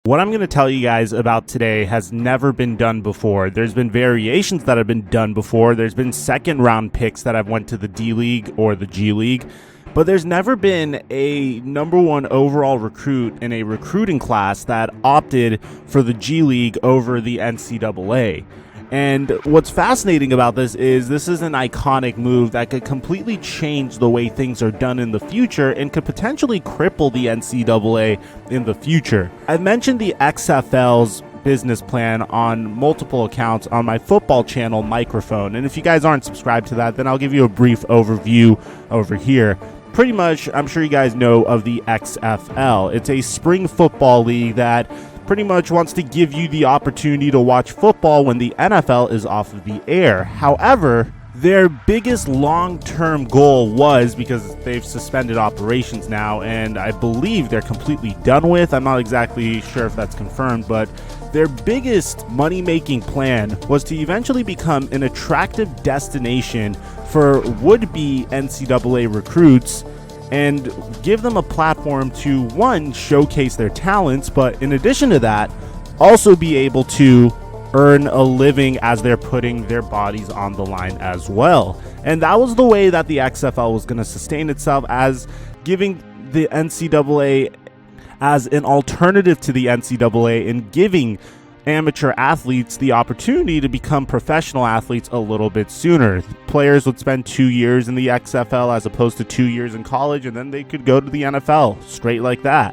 What I'm going to tell you guys about today has never been done before. There's been variations that have been done before. There's been second round picks that have went to the D League or the G League, but there's never been a number one overall recruit in a recruiting class that opted for the G League over the NCAA. And what's fascinating about this is an iconic move that could completely change the way things are done in the future and could potentially cripple the NCAA in the future. I've mentioned the XFL's business plan on multiple accounts on my football channel, Microphone. And if you guys aren't subscribed to that, then I'll give you a brief overview over here. Pretty much, I'm sure you guys know of the XFL. It's a spring football league that pretty much wants to give you the opportunity to watch football when the NFL is off of the air. However, their biggest long-term goal was, because they've suspended operations now, and I believe they're completely done with, I'm not exactly sure if that's confirmed, but their biggest money-making plan was to eventually become an attractive destination for would-be NCAA recruits and give them a platform to, one, showcase their talents, but in addition to that, also be able to earn a living as they're putting their bodies on the line as well. And that was the way that the XFL was going to sustain itself, as giving the NCAA as an alternative to the NCAA and giving amateur athletes the opportunity to become professional athletes a little bit sooner. Players would spend 2 years in the XFL as opposed to 2 years in college, and then they could go to the NFL straight like that.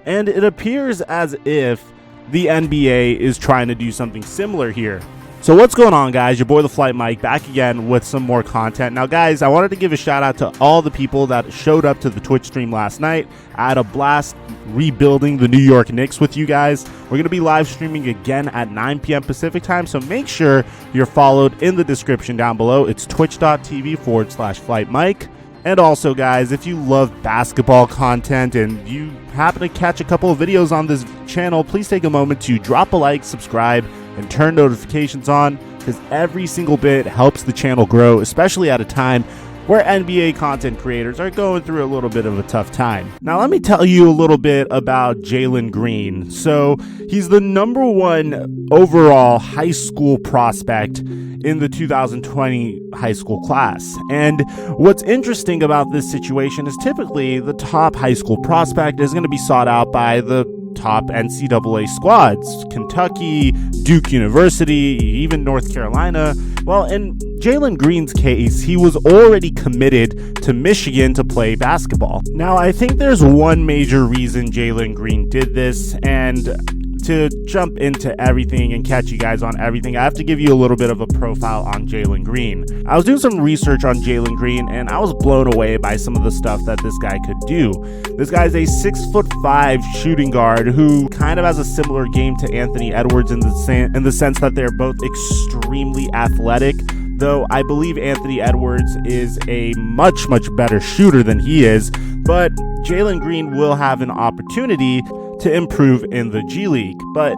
And it appears as if the NBA is trying to do something similar here. So what's going on, guys? Your boy TheFlightMike back again with some more content. Now, guys, I wanted to give a shout out to all the people that showed up to the Twitch stream last night. I had a blast rebuilding the New York Knicks with you guys. We're going to be live streaming again at 9 p.m. Pacific time, so make sure you're followed in the description down below. It's twitch.tv/FlightMike. And also, guys, if you love basketball content and you happen to catch a couple of videos on this channel, please take a moment to drop a like, subscribe, and turn notifications on, because every single bit helps the channel grow, especially at a time where NBA content creators are going through a little bit of a tough time. Now, let me tell you a little bit about Jalen Green. So he's the number one overall high school prospect in the 2020 high school class. And what's interesting about this situation is typically the top high school prospect is going to be sought out by the top NCAA squads, Kentucky, Duke University, even North Carolina. Well, in Jalen Green's case, he was already committed to Michigan to play basketball. Now, I think there's one major reason Jalen Green did this, and to jump into everything and catch you guys on everything, I have to give you a little bit of a profile on Jalen Green. I was doing some research on Jalen Green, and I was blown away by some of the stuff that this guy could do. This guy's a 6'5" shooting guard who kind of has a similar game to Anthony Edwards in the sense that they're both extremely athletic, though I believe Anthony Edwards is a much, much better shooter than he is. But Jalen Green will have an opportunity to improve in the G League. But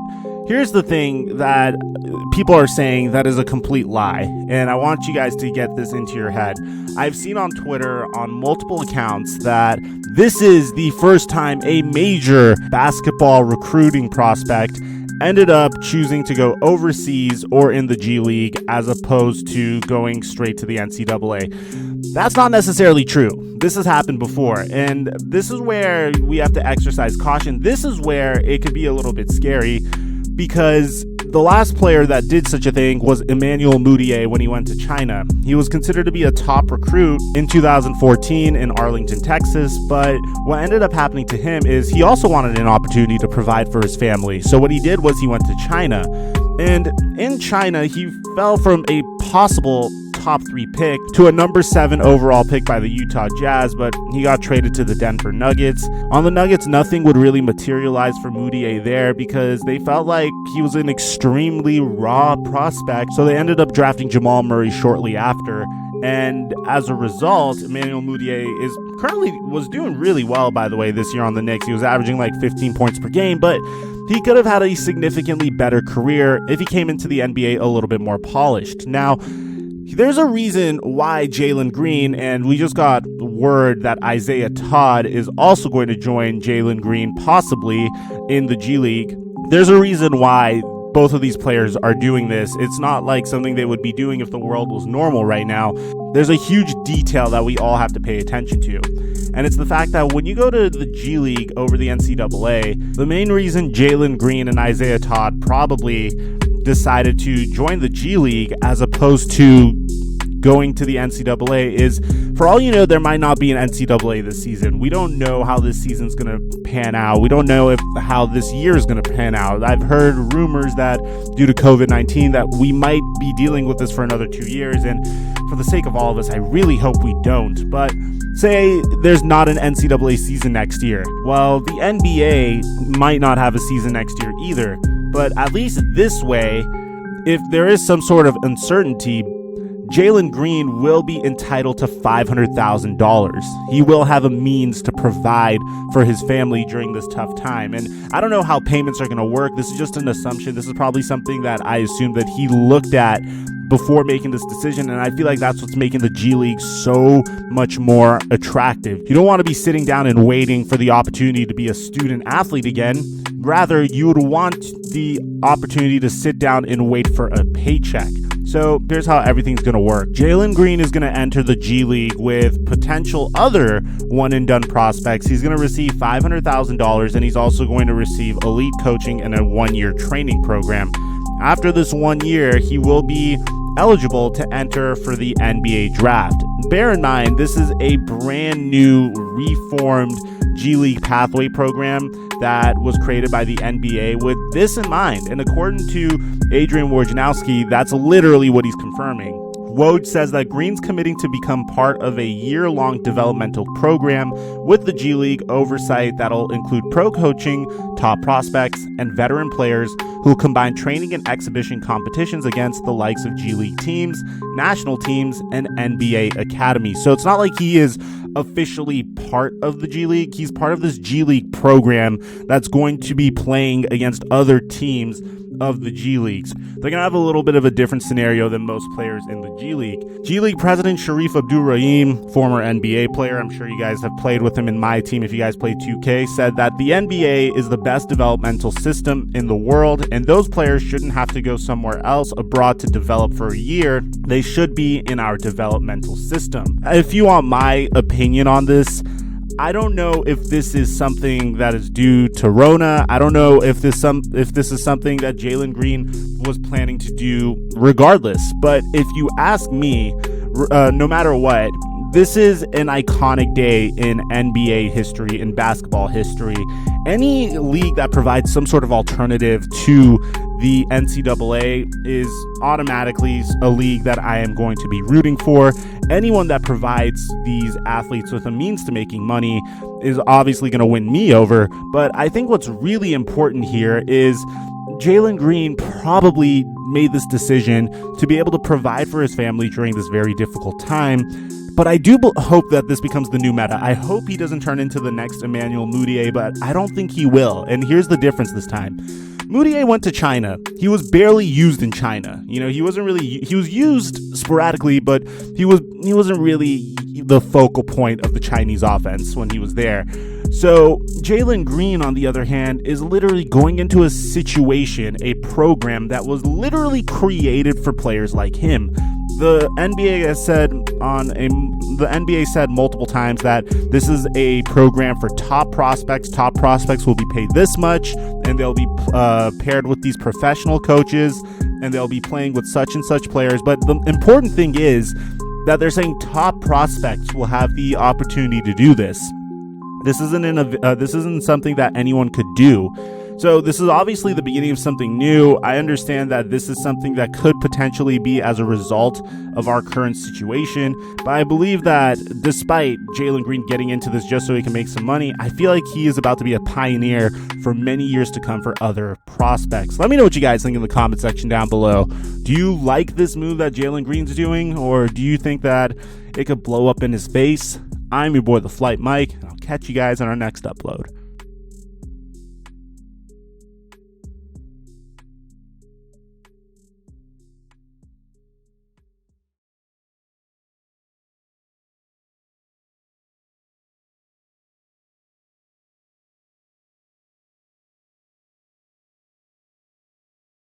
here's the thing that people are saying that is a complete lie, and I want you guys to get this into your head. I've seen on Twitter on multiple accounts that this is the first time a major basketball recruiting prospect ended up choosing to go overseas or in the G League as opposed to going straight to the NCAA. That's not necessarily true. This has happened before, and this is where we have to exercise caution. This is where it could be a little bit scary, because the last player that did such a thing was Emmanuel Mudiay when he went to China. He was considered to be a top recruit in 2014 in Arlington, Texas, but what ended up happening to him is he also wanted an opportunity to provide for his family. So what he did was he went to China, and in China, he fell from a possible top 3 pick to a number 7 overall pick by the Utah Jazz, but he got traded to the Denver Nuggets. On the Nuggets, nothing would really materialize for Mudiay there because they felt like he was an extremely raw prospect, so they ended up drafting Jamal Murray shortly after. And as a result, Emmanuel Mudiay was doing really well, by the way, this year on the Knicks. He was averaging like 15 points per game, but he could have had a significantly better career if he came into the NBA a little bit more polished. Now, there's a reason why Jalen Green, and we just got word that Isaiah Todd is also going to join Jalen Green, possibly in the G League. There's a reason why both of these players are doing this. It's not like something they would be doing if the world was normal right now. There's a huge detail that we all have to pay attention to. And it's the fact that when you go to the G League over the NCAA, the main reason Jalen Green and Isaiah Todd probably decided to join the G League as opposed to going to the NCAA is, for all you know, there might not be an NCAA this season. We don't know how this season's going to pan out. We don't know how this year is going to pan out. I've heard rumors that due to COVID-19 that we might be dealing with this for another 2 years. And for the sake of all of us, I really hope we don't. But say there's not an NCAA season next year. Well, the NBA might not have a season next year either. But at least this way, if there is some sort of uncertainty, Jalen Green will be entitled to $500,000. He will have a means to provide for his family during this tough time. And I don't know how payments are going to work. This is just an assumption. This is probably something that I assume that he looked at before making this decision, and I feel like that's what's making the G League so much more attractive. You don't want to be sitting down and waiting for the opportunity to be a student athlete again. Rather, you would want the opportunity to sit down and wait for a paycheck. So here's how everything's going to work. Jalen Green is going to enter the G League with potential other one-and-done prospects. He's going to receive $500,000, and he's also going to receive elite coaching and a one-year training program. After this 1 year, he will be eligible to enter for the NBA draft. Bear in mind, this is a brand new reformed G League pathway program that was created by the NBA with this in mind. And according to Adrian Wojnarowski, that's literally what he's confirming. Woj says that Green's committing to become part of a year-long developmental program with the G League oversight that'll include pro coaching, top prospects, and veteran players who'll combine training and exhibition competitions against the likes of G League teams, national teams, and NBA academies. So it's not like he is officially part of the G League. He's part of this G League program that's going to be playing against other teams of the G Leagues. They're going to have a little bit of a different scenario than most players in the G League. G League president Sharif Abdul-Rahim, former NBA player, I'm sure you guys have played with him in my team if you guys play 2K, said that the NBA is the best developmental system in the world, and those players shouldn't have to go somewhere else abroad to develop for a year. They should be in our developmental system. If you want my opinion on this, I don't know if this is something that is due to Rona. I don't know if this is something that Jalen Green was planning to do regardless. But if you ask me, no matter what, this is an iconic day in NBA history, in basketball history. Any league that provides some sort of alternative to the NCAA is automatically a league that I am going to be rooting for. Anyone that provides these athletes with a means to making money is obviously going to win me over. But I think what's really important here is Jalen Green probably made this decision to be able to provide for his family during this very difficult time. But I do hope that this becomes the new meta. I hope he doesn't turn into the next Emmanuel Mudiay, but I don't think he will. And here's the difference this time. Mudiay went to China. He was barely used in China. You know, he was used sporadically, but he wasn't really the focal point of the Chinese offense when he was there. So Jalen Green, on the other hand, is literally going into a situation, a program that was literally created for players like him. The NBA said multiple times that this is a program for top prospects. Top prospects will be paid this much, and they'll be paired with these professional coaches, and they'll be playing with such and such players. But the important thing is that they're saying top prospects will have the opportunity to do this. This isn't something that anyone could do. So this is obviously the beginning of something new. I understand that this is something that could potentially be as a result of our current situation, but I believe that despite Jalen Green getting into this just so he can make some money, I feel like he is about to be a pioneer for many years to come for other prospects. Let me know what you guys think in the comment section down below. Do you like this move that Jalen Green's doing, or do you think that it could blow up in his face? I'm your boy, TheFlightMike, and I'll catch you guys on our next upload.